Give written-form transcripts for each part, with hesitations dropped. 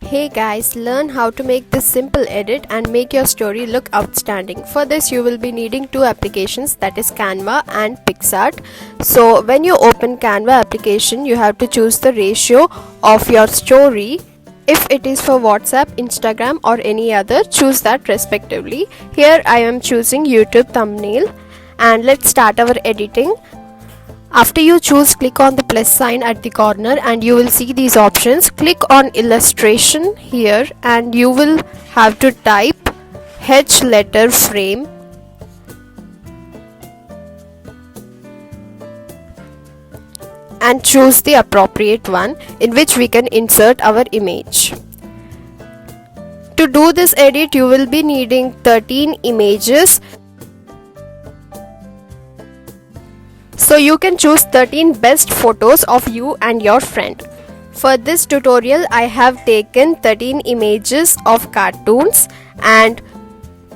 Hey guys, learn how to make this simple edit and make your story look outstanding. For this you will be needing two applications, that is Canva and PicsArt. So when you open Canva application, you have to choose the ratio of your story. If it is for WhatsApp, Instagram or any other, choose that respectively. Here I am choosing YouTube thumbnail, and let's start our editing. After you choose, click on the plus sign at the corner and you will see these options. Click on illustration here and you will have to type H letter frame and choose the appropriate one in which we can insert our image. To do this edit, you will be needing 13 images. So you can choose 13 best photos of you and your friend. For this tutorial, I have taken 13 images of cartoons, and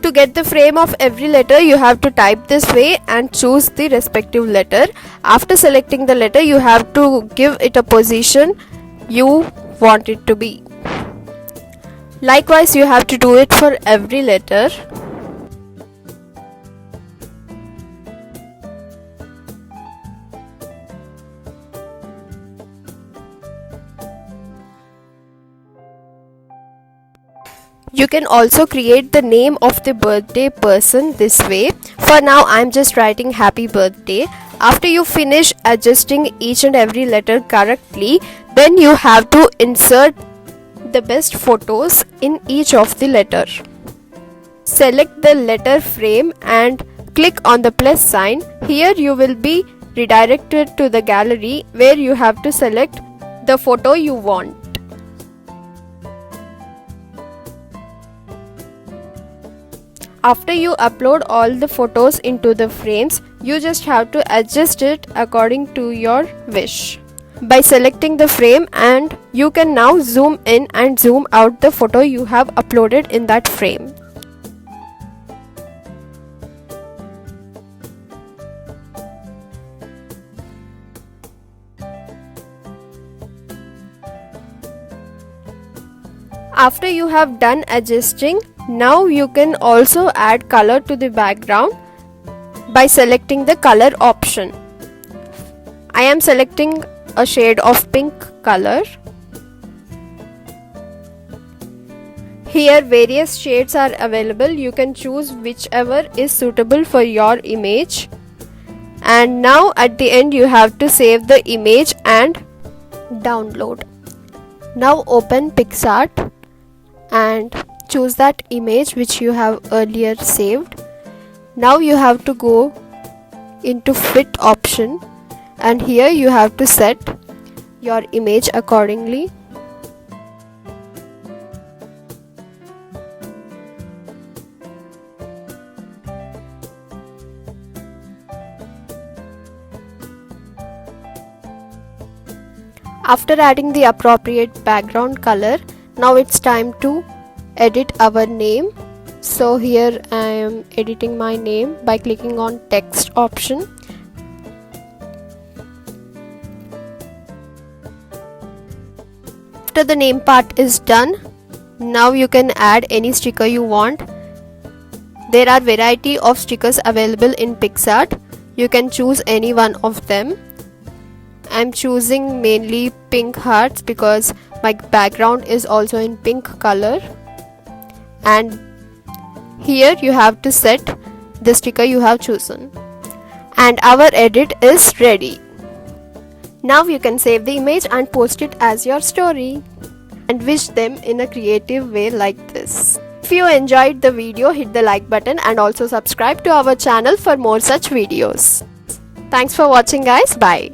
to get the frame of every letter, you have to type this way and choose the respective letter. After selecting the letter, you have to give it a position you want it to be. Likewise, you have to do it for every letter. You can also create the name of the birthday person this way. For now, I'm just writing happy birthday. After you finish adjusting each and every letter correctly, then you have to insert the best photos in each of the letter. Select the letter frame and click on the plus sign. Here you will be redirected to the gallery where you have to select the photo you want. After you upload all the photos into the frames, you just have to adjust it according to your wish. By selecting the frame, and you can now zoom in and zoom out the photo you have uploaded in that frame. After you have done adjusting, now you can also add color to the background by selecting the color option. I am selecting a shade of pink color. Here various shades are available. You can choose whichever is suitable for your image. And now at the end you have to save the image and download. Now open PicsArt and choose that image which you have earlier saved. Now you have to go into fit option, and here you have to set your image accordingly. After adding the appropriate background color, now it's time to edit our name. So here I am editing my name by clicking on text option. After the name part is done, now you can add any sticker you want. There are variety of stickers available in PicsArt. You can choose any one of them. I'm choosing mainly pink hearts because my background is also in pink color. And here you have to set the sticker you have chosen. And our edit is ready. Now you can save the image and post it as your story and wish them in a creative way like this. If you enjoyed the video, hit the like button and also subscribe to our channel for more such videos. Thanks for watching guys. Bye.